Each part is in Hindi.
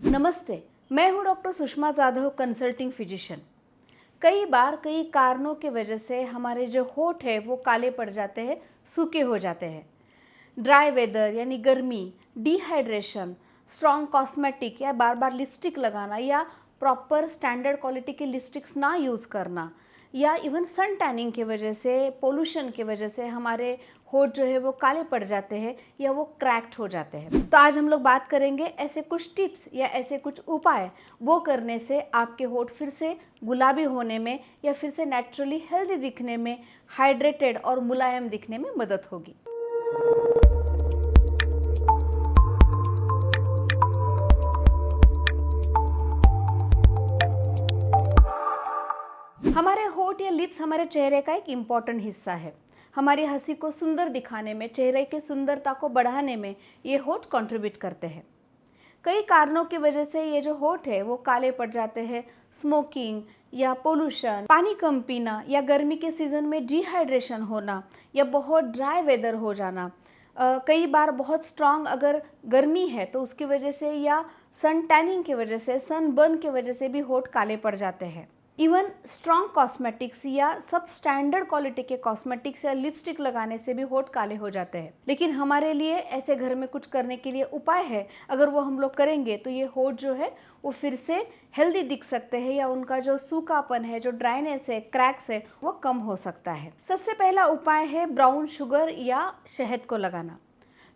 नमस्ते, मैं हूं doctor Sushma Jadhav, consulting physician. कई बार कई कारणों की वजह से हमारे जो होंठ है वो काले पड़ जाते हैं, सूखे हो जाते हैं। ड्राई वेदर यानी गर्मी, डिहाइड्रेशन, स्ट्रॉन्ग कॉस्मेटिक या बार बार लिपस्टिक लगाना या प्रॉपर स्टैंडर्ड क्वालिटी की लिपस्टिक्स ना यूज़ करना या इवन सन टैनिंग की वजह से, पोल्यूशन की वजह से हमारे होंठ जो है वो काले पड़ जाते हैं या वो क्रैक्ड हो जाते हैं। तो आज हम लोग बात करेंगे ऐसे कुछ टिप्स या ऐसे कुछ उपाय वो करने से आपके होंठ फिर से गुलाबी होने में या फिर से नेचुरली हेल्दी दिखने में, हाइड्रेटेड और मुलायम दिखने में मदद होगी। हमारे होंठ या लिप्स हमारे चेहरे का एक इम्पॉर्टेंट हिस्सा है। हमारी हंसी को सुंदर दिखाने में, चेहरे की सुंदरता को बढ़ाने में ये होंठ कंट्रीब्यूट करते हैं। कई कारणों की वजह से ये जो होंठ है वो काले पड़ जाते हैं। स्मोकिंग या पोल्यूशन, पानी कम पीना या गर्मी के सीज़न में डिहाइड्रेशन होना या बहुत ड्राई वेदर हो जाना, कई बार बहुत स्ट्रांग अगर गर्मी है तो उसकी वजह से या सन टैनिंग की वजह से, सन बर्न की वजह से भी होंठ काले पड़ जाते हैं। इवन स्ट्रॉन्ग कॉस्मेटिक्स या सब स्टैंडर्ड क्वालिटी के कॉस्मेटिक्स या लिपस्टिक लगाने से भी होंठ काले हो जाते हैं। लेकिन हमारे लिए ऐसे घर में कुछ करने के लिए उपाय है, अगर वो हम लोग करेंगे तो ये होंठ जो है वो फिर से हेल्दी दिख सकते हैं या उनका जो सूखापन है, जो ड्राइनेस है, क्रैक्स है, वो कम हो सकता है। सबसे पहला उपाय है ब्राउन शुगर या शहद को लगाना।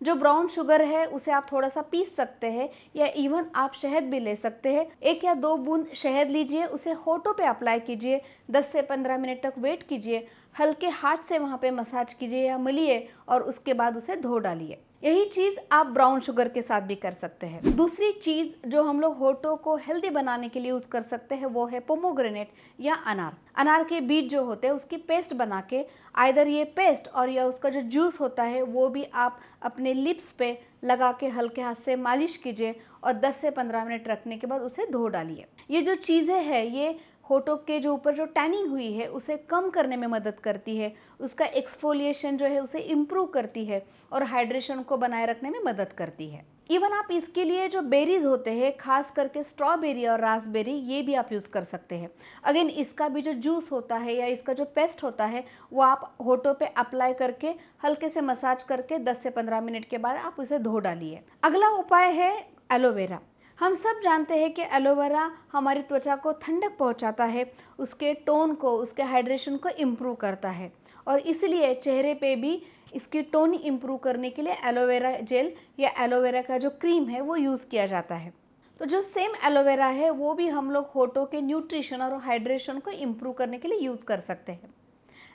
जो ब्राउन शुगर है उसे आप थोड़ा सा पीस सकते हैं या इवन आप शहद भी ले सकते हैं। 1 या 2 बूंद शहद लीजिए, उसे होठों पे अप्लाई कीजिए, 10 से 15 मिनट तक वेट कीजिए, हल्के हाथ से वहाँ पे मसाज कीजिए या मलिए और उसके बाद उसे धो डालिए। यही चीज़ आप ब्राउन शुगर के साथ भी कर सकते हैं। दूसरी चीज़ जो हम लोग होठों को हेल्दी बनाने के लिए यूज़ कर सकते हैं वो है पोमोग्रेनेट या अनार। अनार के बीज जो होते हैं उसकी पेस्ट बना के, आइदर ये पेस्ट और या उसका जो जूस होता है वो भी आप अपने लिप्स पे लगा के हल्के हाथ से मालिश कीजिए और 10 से 15 मिनट रखने के बाद उसे धो डालिए। ये जो चीज़ें हैं ये होठों के जो ऊपर जो टैनिंग हुई है उसे कम करने में मदद करती है, उसका एक्सफोलिएशन जो है उसे इम्प्रूव करती है और हाइड्रेशन को बनाए रखने में मदद करती है। इवन आप इसके लिए जो बेरीज होते हैं, खास करके स्ट्रॉबेरी और रास्पबेरी, ये भी आप यूज़ कर सकते हैं। अगेन इसका भी जो जूस होता है या इसका जो पेस्ट होता है वो आप होठों पे अप्लाई करके हल्के से मसाज करके 10 से 15 मिनट के बाद आप उसे धो डालिए। अगला उपाय है एलोवेरा। हम सब जानते हैं कि एलोवेरा हमारी त्वचा को ठंडक पहुंचाता है, उसके टोन को, उसके हाइड्रेशन को इम्प्रूव करता है और इसलिए चेहरे पे भी इसकी टोन इम्प्रूव करने के लिए एलोवेरा जेल या एलोवेरा का जो क्रीम है वो यूज़ किया जाता है। तो जो सेम एलोवेरा है वो भी हम लोग होठों के न्यूट्रिशन और हाइड्रेशन को इम्प्रूव करने के लिए यूज़ कर सकते हैं।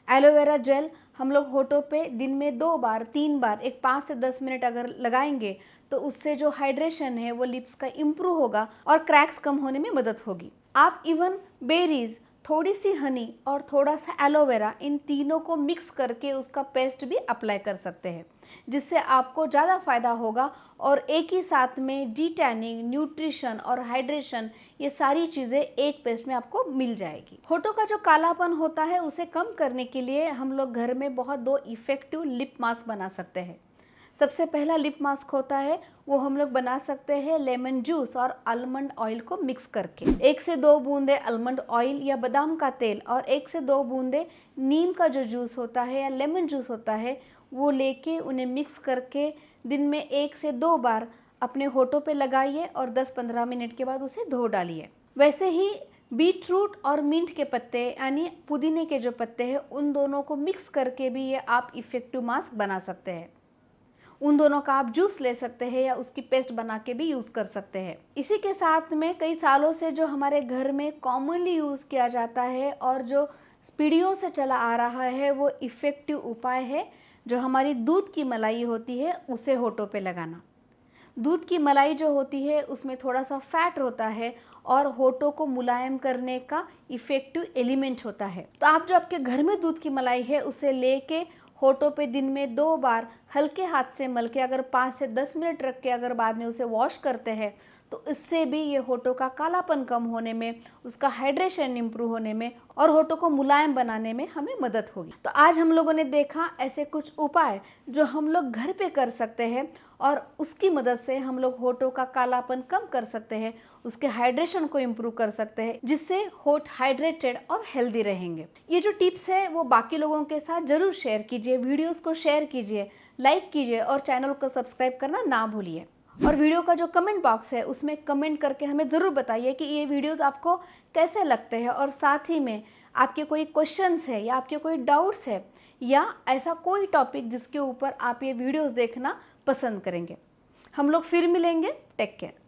एलोवेरा जेल हम लोग होठों पे दिन में 2 बार 3 बार एक 5 से 10 मिनट अगर लगाएंगे तो उससे जो हाइड्रेशन है वो लिप्स का इम्प्रूव होगा और क्रैक्स कम होने में मदद होगी। आप इवन बेरीज, थोड़ी सी हनी और थोड़ा सा एलोवेरा, इन तीनों को मिक्स करके उसका पेस्ट भी अप्लाई कर सकते हैं, जिससे आपको ज़्यादा फायदा होगा और एक ही साथ में डी टैनिंग, न्यूट्रिशन और हाइड्रेशन, ये सारी चीज़ें एक पेस्ट में आपको मिल जाएगी। होठों का जो कालापन होता है उसे कम करने के लिए हम लोग घर में बहुत 2 इफ़ेक्टिव लिप मास्क बना सकते हैं। सबसे पहला लिप मास्क होता है वो हम लोग बना सकते हैं लेमन जूस और आलमंड ऑयल को मिक्स करके। 1 से 2 बूंदे आलमंड ऑयल या बादाम का तेल और 1 से 2 बूंदे नीम का जो जूस होता है या लेमन जूस होता है वो लेके उन्हें मिक्स करके दिन में 1 से 2 बार अपने होठों पे लगाइए और 10-15 मिनट के बाद उसे धो डालिए। वैसे ही बीट रूट और मिंट के पत्ते यानी पुदीने के जो पत्ते हैं उन दोनों को मिक्स करके भी ये आप इफ़ेक्टिव मास्क बना सकते हैं। उन दोनों का आप जूस ले सकते हैं या उसकी पेस्ट बना के भी यूज़ कर सकते हैं। इसी के साथ में कई सालों से जो हमारे घर में कॉमनली यूज़ किया जाता है और जो पीढ़ियों से चला आ रहा है वो इफ़ेक्टिव उपाय है, जो हमारी दूध की मलाई होती है उसे होठों पे लगाना। दूध की मलाई जो होती है उसमें थोड़ा सा फैट होता है और होठों को मुलायम करने का इफ़ेक्टिव एलिमेंट होता है। तो आप जो आपके घर में दूध की मलाई है उसे लेके होठों पे दिन में 2 बार हल्के हाथ से मल के अगर 5 से 10 मिनट रख के अगर बाद में उसे वॉश करते हैं तो तो इससे भी ये होठों का कालापन कम होने में, उसका हाइड्रेशन इम्प्रूव होने में और होठों को मुलायम बनाने में हमें मदद होगी। तो आज हम लोगों ने देखा ऐसे कुछ उपाय जो हम लोग घर पे कर सकते हैं और उसकी मदद से हम लोग होठों का कालापन कम कर सकते हैं, उसके हाइड्रेशन को इम्प्रूव कर सकते हैं, जिससे होठ हाइड्रेटेड और हेल्दी रहेंगे। ये जो टिप्स है वो बाकी लोगों के साथ जरूर शेयर कीजिए, वीडियोस को शेयर कीजिए, लाइक कीजिए और चैनल को सब्सक्राइब करना ना भूलिए। और वीडियो का जो कमेंट बॉक्स है उसमें कमेंट करके हमें ज़रूर बताइए कि ये वीडियोस आपको कैसे लगते हैं और साथ ही में आपके कोई क्वेश्चंस है या आपके कोई डाउट्स है या ऐसा कोई टॉपिक जिसके ऊपर आप ये वीडियोस देखना पसंद करेंगे। हम लोग फिर मिलेंगे। Take care.